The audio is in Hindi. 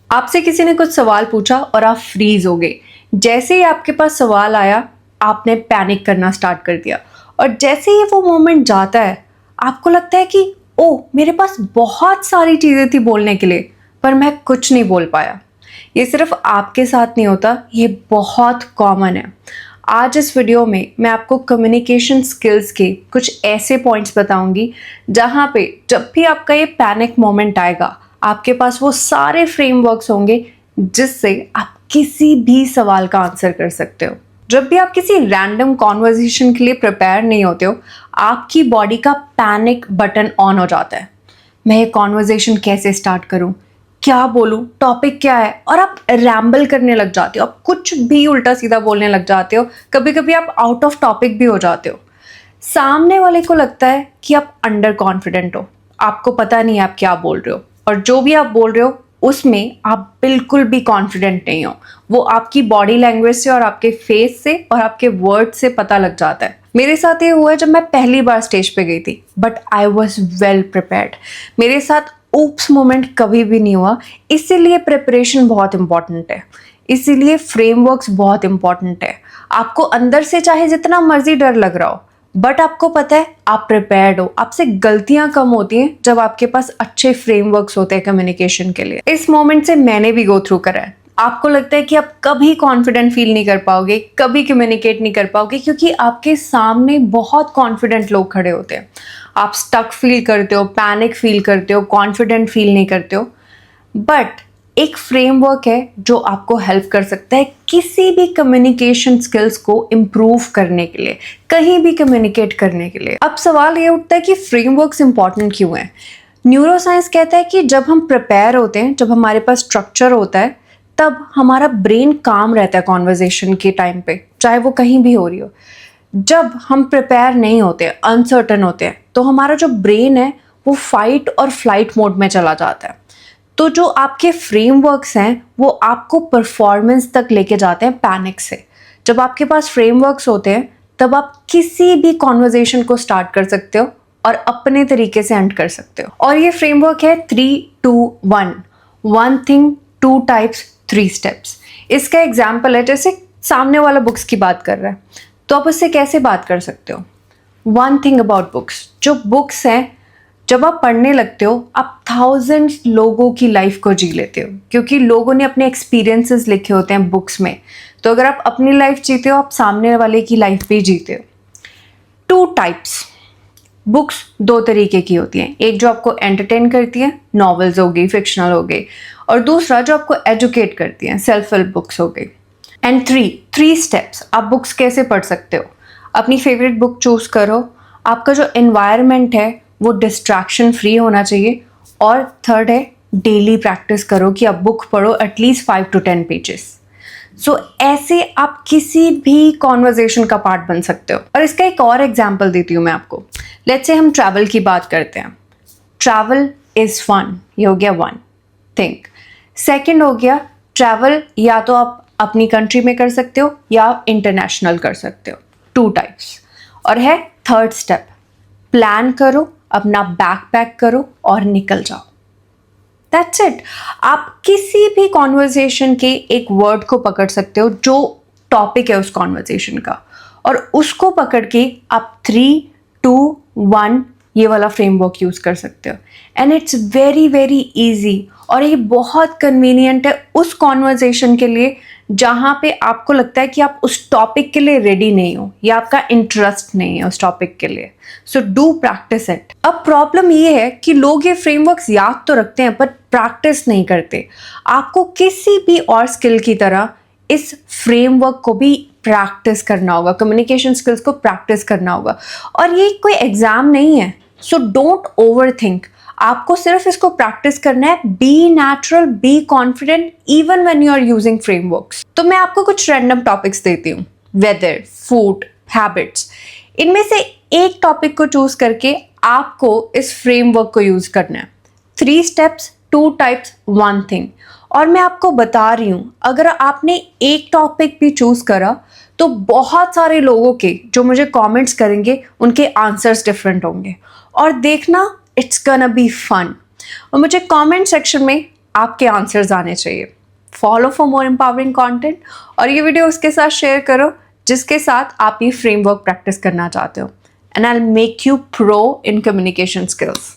आपसे किसी ने कुछ सवाल पूछा और आप फ्रीज हो गए। जैसे ही आपके पास सवाल आया, आपने पैनिक करना स्टार्ट कर दिया। और जैसे ही वो मोमेंट जाता है, आपको लगता है कि ओह, मेरे पास बहुत सारी चीज़ें थी बोलने के लिए, पर मैं कुछ नहीं बोल पाया। ये सिर्फ आपके साथ नहीं होता, ये बहुत कॉमन है। आज इस वीडियो में मैं आपको कम्युनिकेशन स्किल्स के कुछ ऐसे पॉइंट्स बताऊंगी जहाँ पे जब भी आपका ये पैनिक मोमेंट आएगा, आपके पास वो सारे फ्रेमवर्क्स होंगे जिससे आप किसी भी सवाल का आंसर कर सकते हो। जब भी आप किसी रैंडम कॉन्वर्सेशन के लिए प्रिपेयर नहीं होते हो, आपकी बॉडी का पैनिक बटन ऑन हो जाता है। मैं ये कॉन्वर्सेशन कैसे स्टार्ट करूं, क्या बोलूं, टॉपिक क्या है, और आप रैम्बल करने लग जाते हो। आप कुछ भी उल्टा सीधा बोलने लग जाते हो। कभी कभी आप आउट ऑफ टॉपिक भी हो जाते हो। सामने वाले को लगता है कि आप अंडर कॉन्फिडेंट हो, आपको पता नहीं है आप क्या बोल रहे हो, और जो भी आप बोल रहे हो उसमें आप बिल्कुल भी कॉन्फिडेंट नहीं हो। वो आपकी बॉडी लैंग्वेज से और आपके फेस से और आपके वर्ड से पता लग जाता है। मेरे साथ ये हुआ है जब मैं पहली बार स्टेज पे गई थी, but I was well prepared. मेरे साथ ऊप्स मोमेंट कभी भी नहीं हुआ। इसीलिए प्रिपरेशन बहुत इंपॉर्टेंट है, इसीलिए फ्रेमवर्क्स बहुत इंपॉर्टेंट है। आपको अंदर से चाहे जितना मर्जी डर लग रहा हो, बट आपको पता है आप प्रिपेयर्ड हो। आपसे गलतियां कम होती हैं जब आपके पास अच्छे फ्रेमवर्क्स होते हैं कम्युनिकेशन के लिए। इस मोमेंट से मैंने भी गो थ्रू करा है। आपको लगता है कि आप कभी कॉन्फिडेंट फील नहीं कर पाओगे, कभी कम्युनिकेट नहीं कर पाओगे, क्योंकि आपके सामने बहुत कॉन्फिडेंट लोग खड़े होते हैं। आप स्टक फील करते हो, पैनिक फील करते हो, कॉन्फिडेंट फील नहीं करते हो। बट एक फ्रेमवर्क है जो आपको हेल्प कर सकता है किसी भी कम्युनिकेशन स्किल्स को इम्प्रूव करने के लिए, कहीं भी कम्युनिकेट करने के लिए। अब सवाल ये उठता है कि फ्रेमवर्क्स इंपॉर्टेंट क्यों हैं। न्यूरोसाइंस कहता है कि जब हम प्रिपेयर होते हैं, जब हमारे पास स्ट्रक्चर होता है, तब हमारा ब्रेन काम रहता है कॉन्वर्जेशन के टाइम पे, चाहे वो कहीं भी हो रही हो। जब हम प्रिपेयर नहीं होते, अनसर्टन होते हैं, तो हमारा जो ब्रेन है वो फाइट और फ्लाइट मोड में चला जाता है। तो जो आपके फ्रेमवर्क्स हैं वो आपको परफॉर्मेंस तक लेके जाते हैं पैनिक से। जब आपके पास फ्रेमवर्क्स होते हैं तब आप किसी भी कॉन्वर्जेशन को स्टार्ट कर सकते हो और अपने तरीके से एंड कर सकते हो। और ये फ्रेमवर्क है 3-2-1, 1 थिंग 2 टाइप्स 3 स्टेप्स। इसका एग्जाम्पल है, जैसे सामने वाला बुक्स की बात कर रहा है, तो आप उससे कैसे बात कर सकते हो। 1 थिंग अबाउट बुक्स, जो बुक्स हैं जब आप पढ़ने लगते हो आप 1000 लोगों की लाइफ को जी लेते हो, क्योंकि लोगों ने अपने एक्सपीरियंसेस लिखे होते हैं बुक्स में। तो अगर आप अपनी लाइफ जीते हो, आप सामने वाले की लाइफ भी जीते हो। 2 टाइप्स बुक्स 2 तरीके की होती हैं। एक जो आपको एंटरटेन करती है, नॉवेल्स हो गई, फिक्शनल हो गई, और दूसरा जो आपको एजुकेट करती है, सेल्फ हेल्प बुक्स हो गई। एंड 3 स्टेप्स आप बुक्स कैसे पढ़ सकते हो। अपनी फेवरेट बुक चूज करो। आपका जो एनवायरनमेंट है वो डिस्ट्रैक्शन फ्री होना चाहिए। और थर्ड है, डेली प्रैक्टिस करो कि आप बुक पढ़ो एटलीस्ट 5 to 10 पेजेस। सो ऐसे आप किसी भी कॉन्वर्जेशन का पार्ट बन सकते हो। और इसका एक और एग्जाम्पल देती हूँ मैं आपको। लेट्स से हम ट्रैवल की बात करते हैं। ट्रैवल इज फन, ये हो गया 1 थिंग। सेकेंड हो गया, ट्रैवल या तो आप अपनी कंट्री में कर सकते हो या आप इंटरनेशनल कर सकते हो, 2 टाइप्स। और है थर्ड स्टेप, प्लान करो, अपना बैग पैक करो और निकल जाओ। That's it. आप किसी भी कॉन्वर्जेशन के एक वर्ड को पकड़ सकते हो जो टॉपिक है उस कॉन्वर्जेशन का, और उसको पकड़ के आप 3-2-1 ये वाला फ्रेमवर्क यूज कर सकते हो। And it's very very easy, और ये बहुत कन्वीनियंट है उस कॉन्वर्जेशन के लिए जहाँ पे आपको लगता है कि आप उस टॉपिक के लिए रेडी नहीं हो या आपका इंटरेस्ट नहीं है उस टॉपिक के लिए। So do practice it. अब प्रॉब्लम ये है कि लोग ये फ्रेमवर्क्स याद तो रखते हैं पर प्रैक्टिस नहीं करते। आपको किसी भी और स्किल की तरह इस फ्रेमवर्क को भी प्रैक्टिस करना होगा, कम्युनिकेशन स्किल्स को प्रैक्टिस करना होगा। और ये कोई एग्जाम नहीं है, सो डोंट ओवर थिंक। आपको सिर्फ इसको प्रैक्टिस करना है। Be natural, be confident even when you are using frameworks. तो मैं आपको कुछ रैंडम टॉपिक्स देती हूँ, वेदर, फूड, हैबिट्स। इनमें से एक टॉपिक को चूज करके आपको इस फ्रेमवर्क को यूज करना है। 3 स्टेप्स 2 टाइप्स 1 थिंग। और मैं आपको बता रही हूँ, अगर आपने एक टॉपिक भी चूज करा तो बहुत सारे लोगों के जो मुझे कमेंट्स करेंगे उनके आंसर्स डिफरेंट होंगे। और देखना, इट्स गonna बी फन। और मुझे कमेंट सेक्शन में आपके आंसर्स आने चाहिए। Follow for more empowering content और ये वीडियो उसके साथ शेयर करो जिसके साथ आप ये फ्रेमवर्क प्रैक्टिस करना चाहते हो, and I will make you pro in communication skills.